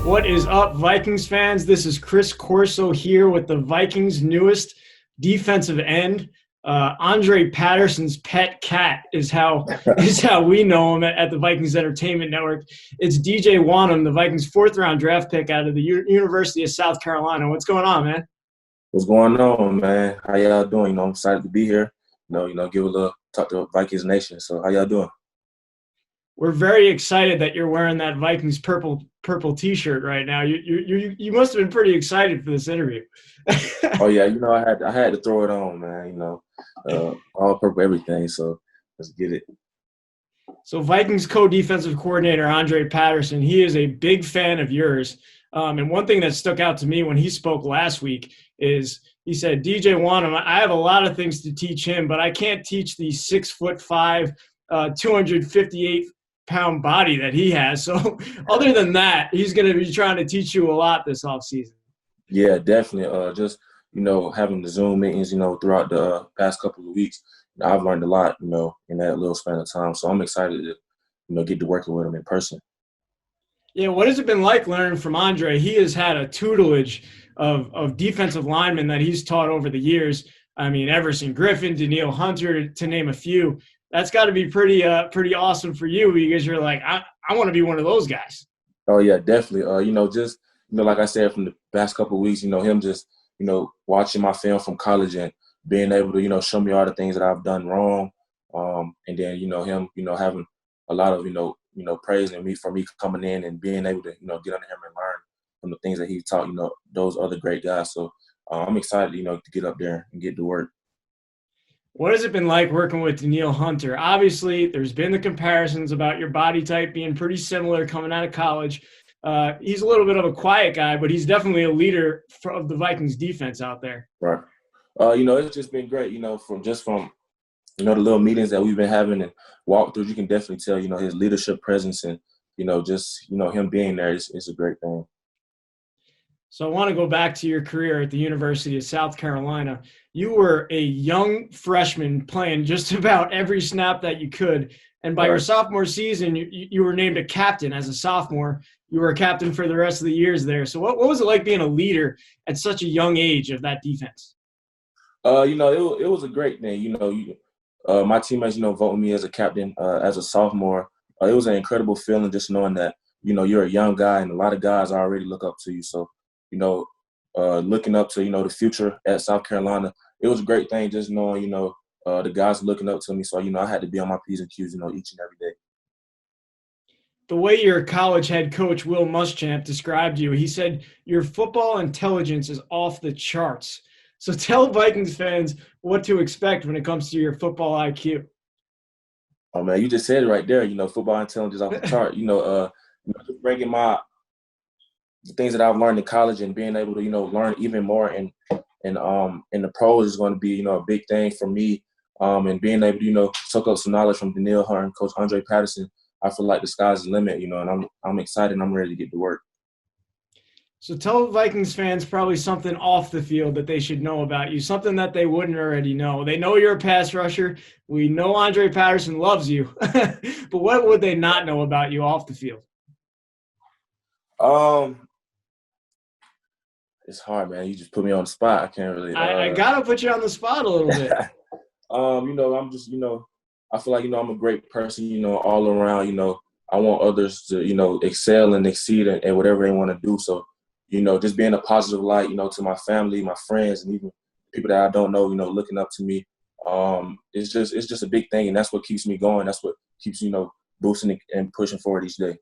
What is up, Vikings fans? This is Chris Corso here with the Vikings' newest defensive end. Andre Patterson's pet cat is how we know him at the Vikings Entertainment Network. It's DJ Wonnum, the Vikings' fourth-round draft pick out of the University of South Carolina. What's going on, man? What's going on, man? How y'all doing? I'm excited to be here. Give a little talk to Vikings Nation. So how y'all doing? We're very excited that you're wearing that Vikings purple T-shirt right now. You must have been pretty excited for this interview. Oh yeah, I had to throw it on, man. All purple everything. So let's get it. So Vikings co-defensive coordinator Andre Patterson, he is a big fan of yours. And one thing that stuck out to me when he spoke last week is he said, DJ Wonnum, I have a lot of things to teach him, but I can't teach the 6'5", 258-pound body that he has. So other than that, he's going to be trying to teach you a lot this offseason. Yeah, definitely. Just having the Zoom meetings, throughout the past couple of weeks, I've learned a lot, in that little span of time. So I'm excited to, get to working with him in person. Yeah, what has it been like learning from Andre? He has had a tutelage of defensive linemen that he's taught over the years. I mean, Everson Griffin, Danielle Hunter, to name a few. That's got to be pretty awesome for you because you're like, I want to be one of those guys. Oh, yeah, definitely. Like I said, from the past couple of weeks, him just, watching my film from college and being able to, show me all the things that I've done wrong. And then, him, having a lot of, praising me for me coming in and being able to, get under him and learn from the things that he taught, those other great guys. So I'm excited, to get up there and get to work. What has it been like working with Danielle Hunter? Obviously, there's been the comparisons about your body type being pretty similar coming out of college. He's a little bit of a quiet guy, but he's definitely a leader of the Vikings defense out there. Right. It's just been great, from the little meetings that we've been having and walkthroughs, you can definitely tell, his leadership presence and, him being there is a great thing. So I want to go back to your career at the University of South Carolina. You were a young freshman playing just about every snap that you could. And by your sophomore season, you were named a captain as a sophomore. You were a captain for the rest of the years there. So what was it like being a leader at such a young age of that defense? It was a great thing. My teammates, voting me as a captain as a sophomore. It was an incredible feeling just knowing that, you're a young guy and a lot of guys already look up to you. So, looking up to, the future at South Carolina, it was a great thing just knowing, the guys looking up to me. So, I had to be on my P's and Q's, each and every day. The way your college head coach, Will Muschamp, described you, he said your football intelligence is off the charts. So tell Vikings fans what to expect when it comes to your football IQ. Oh, man, you just said it right there, football intelligence off the chart. Just bringing the things that I've learned in college and being able to, learn even more in the pros is going to be, a big thing for me. And being able to, soak up some knowledge from Danielle Hunter and Coach Andre Patterson, I feel like the sky's the limit, and I'm excited and I'm ready to get to work. So tell Vikings fans probably something off the field that they should know about you, something that they wouldn't already know. They know you're a pass rusher. We know Andre Patterson loves you. But what would they not know about you off the field? It's hard, man. You just put me on the spot. I can't really. I gotta put you on the spot a little bit. I'm just, I feel like, I'm a great person, all around. I want others to, excel and exceed in whatever they want to do. So, just being a positive light, to my family, my friends, and even people that I don't know, looking up to me. It's just a big thing, and that's what keeps me going. That's what keeps, boosting and pushing forward each day.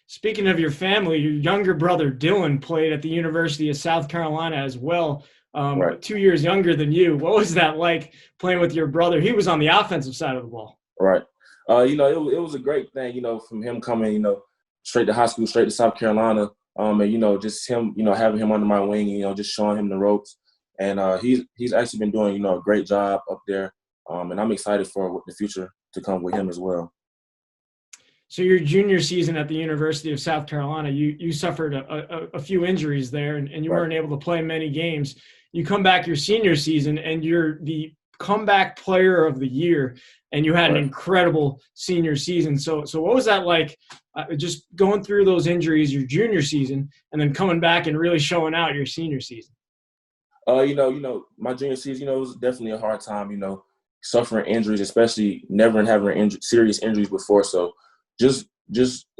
Speaking of your family, your younger brother Dylan played at the University of South Carolina as well, 2 years younger than you. What was that like playing with your brother? He was on the offensive side of the ball. Right. It was a great thing, from him coming, straight to high school, straight to South Carolina, and, just him, having him under my wing, just showing him the ropes. And he's actually been doing, a great job up there, and I'm excited for the future to come with him as well. So your junior season at the University of South Carolina, you suffered a few injuries there, and you weren't able to play many games. You come back your senior season, and you're the comeback player of the year. and you had an Right. incredible senior season. So what was that like, just going through those injuries your junior season and then coming back and really showing out your senior season? My junior season, it was definitely a hard time, suffering injuries, especially never having serious injuries before. So just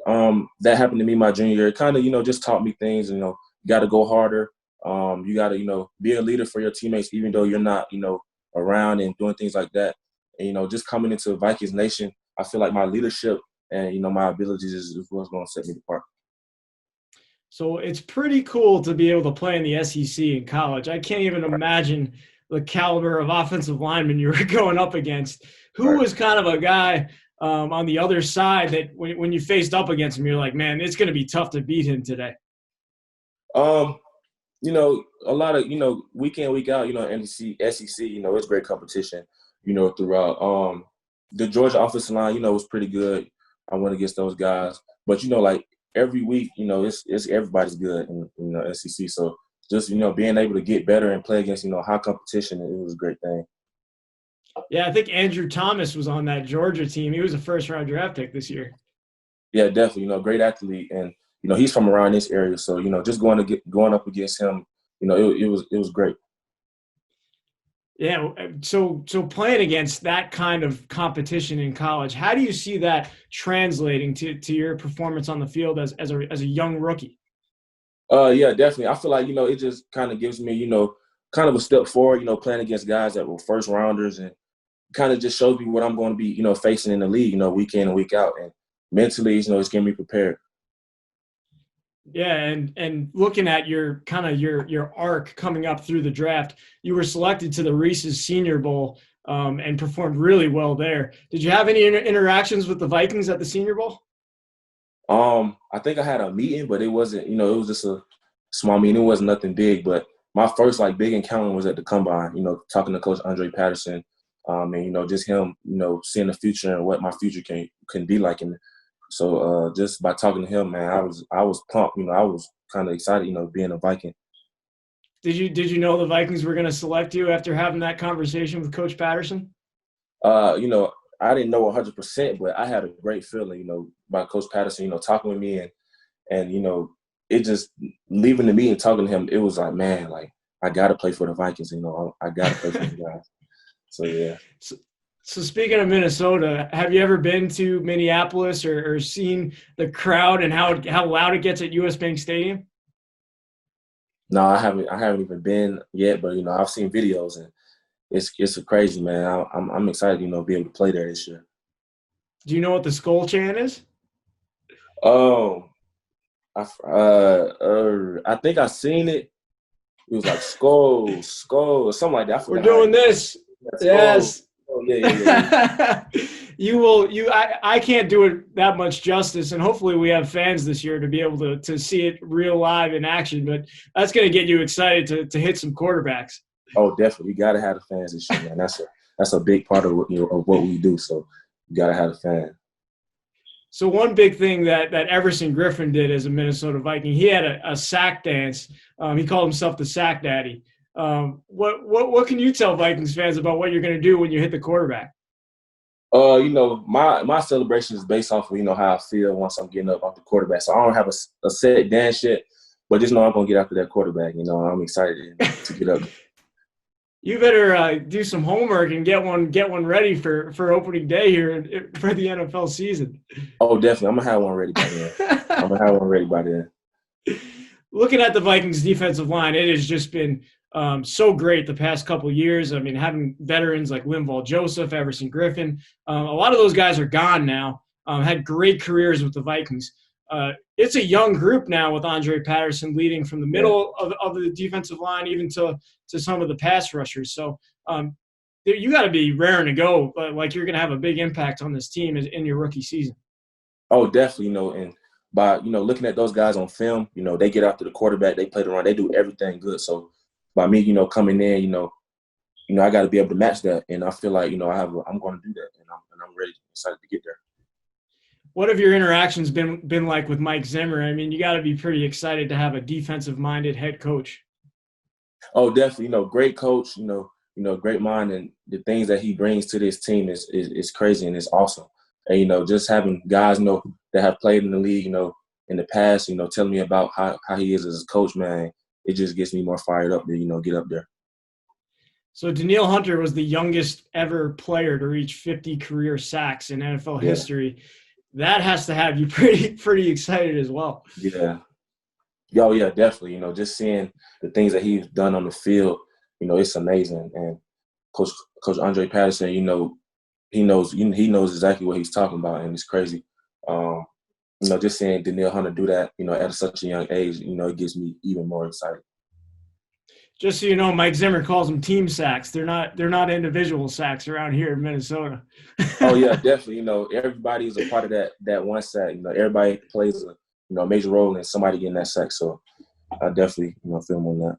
that happened to me my junior year. It kind of, just taught me things, you got to go harder. You got to, be a leader for your teammates, even though you're not, around and doing things like that. And, just coming into Vikings Nation, I feel like my leadership and, my abilities is what's going to set me apart. So it's pretty cool to be able to play in the SEC in college. I can't even imagine the caliber of offensive linemen you were going up against. Who was kind of a guy on the other side that when you faced up against him, you're like, man, it's going to be tough to beat him today? A lot of, week in, week out, SEC, it's great competition, throughout. The Georgia offensive line, was pretty good. I went against those guys. But, like every week, it's everybody's good in, SEC. So just, being able to get better and play against, high competition, it was a great thing. Yeah, I think Andrew Thomas was on that Georgia team. He was a first-round draft pick this year. Yeah, definitely. Great athlete. And, he's from around this area. So, just going up against him, it was great. Yeah, so playing against that kind of competition in college, how do you see that translating to your performance on the field as a young rookie? Yeah, definitely. I feel like, it just kind of gives me, kind of a step forward, playing against guys that were first rounders, and kind of just shows me what I'm going to be, facing in the league, week in and week out. And mentally, it's getting me prepared. Yeah, and looking at your arc coming up through the draft, you were selected to the Reese's Senior Bowl and performed really well there. Did you have any interactions with the Vikings at the Senior Bowl? I think I had a meeting, but it wasn't, it was just a small meeting. It wasn't nothing big, but my first big encounter was at the combine, talking to Coach Andre Patterson, and, just him, seeing the future and what my future can be like. And so just by talking to him, man, I was pumped. I was kind of excited, being a Viking. Did you know the Vikings were going to select you after having that conversation with Coach Patterson? I didn't know 100%, but I had a great feeling, by Coach Patterson, talking with me and it just leaving the meeting, talking to him, it was like, man, I got to play for the Vikings, I got to play for the guys. So, yeah. So speaking of Minnesota, have you ever been to Minneapolis or seen the crowd and how loud it gets at US Bank Stadium? No, I haven't even been yet, but, I've seen videos and it's crazy, man. I'm excited, be able to play there this year. Do you know what the Skull chant is? Oh, I think I seen it. It was like skull, or something like that. We're doing this. Yes. Oh, yeah. I can't do it that much justice, and hopefully we have fans this year to be able to see it real live in action, but that's going to get you excited to hit some quarterbacks. Oh, definitely. You got to have the fans this year, man. That's a big part of what we do. So you got to have the fans. So one big thing that Everson Griffin did as a Minnesota Viking, he had a sack dance. He called himself the Sack Daddy. What can you tell Vikings fans about what you're going to do when you hit the quarterback? My celebration is based off of how I feel once I'm getting up off the quarterback. So I don't have a set dance yet, but just know I'm going to get after that quarterback. I'm excited to get up. You better do some homework and get one ready for opening day here for the NFL season. Oh, definitely. I'm going to have one ready by then. Looking at the Vikings defensive line, it has just been so great the past couple of years. I mean, having veterans like Linval Joseph, Everson Griffin, a lot of those guys are gone now, had great careers with the Vikings. It's a young group now with Andre Patterson leading from the middle of the defensive line even to some of the pass rushers. So you got to be raring to go, like you're going to have a big impact on this team in your rookie season. Oh, definitely, and by, looking at those guys on film, they get after the quarterback, they play the run, they do everything good. So by me, coming in, I got to be able to match that. And I feel like, I'm going to do that, and I'm ready, excited to get there. What have your interactions been like with Mike Zimmer? I mean, you got to be pretty excited to have a defensive-minded head coach. Oh, definitely. Great coach, great mind, and the things that he brings to this team is crazy and it's awesome. And, just having guys, that have played in the league, in the past, telling me about how he is as a coach, man, it just gets me more fired up to, get up there. So Danielle Hunter was the youngest ever player to reach 50 career sacks in NFL history. That has to have you pretty excited as well. Yeah. Oh, yeah, definitely. Just seeing the things that he's done on the field, it's amazing. And Coach Andre Patterson, he knows exactly what he's talking about, and it's crazy. Just seeing Danielle Hunter do that, at such a young age, it gets me even more excited. Just so you know, Mike Zimmer calls them team sacks. They're not individual sacks around here in Minnesota. Oh yeah, definitely. Everybody's a part of that one sack. Everybody plays a major role in somebody getting that sack. So I definitely feel him on that.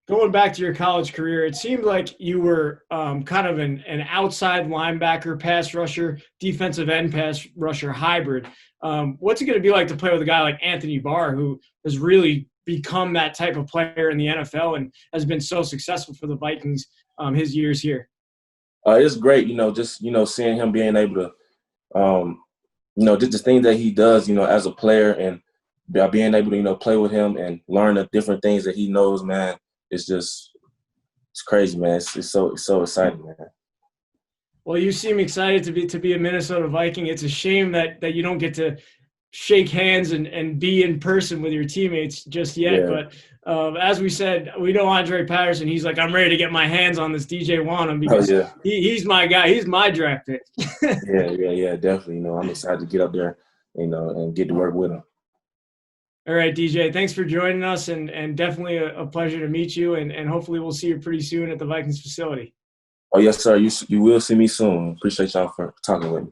Going back to your college career, it seemed like you were kind of an outside linebacker, pass rusher, defensive end pass rusher hybrid. What's it going to be like to play with a guy like Anthony Barr, who has really become that type of player in the NFL and has been so successful for the Vikings his years here? It's great, just seeing him being able to, just the things that he does, as a player, and being able to, play with him and learn the different things that he knows, man. It's crazy, man. It's so exciting, man. Well, you seem excited to be a Minnesota Viking. It's a shame that you don't get to shake hands and be in person with your teammates just yet. Yeah. But as we said, we know Andre Patterson. He's like, I'm ready to get my hands on this DJ Wonnum because he's my guy. He's my draft pick. yeah, definitely. I'm excited to get up there, and get to work with him. All right, DJ, thanks for joining us, and definitely a pleasure to meet you, and hopefully we'll see you pretty soon at the Vikings facility. Oh, yes, sir. You will see me soon. Appreciate y'all for talking with me.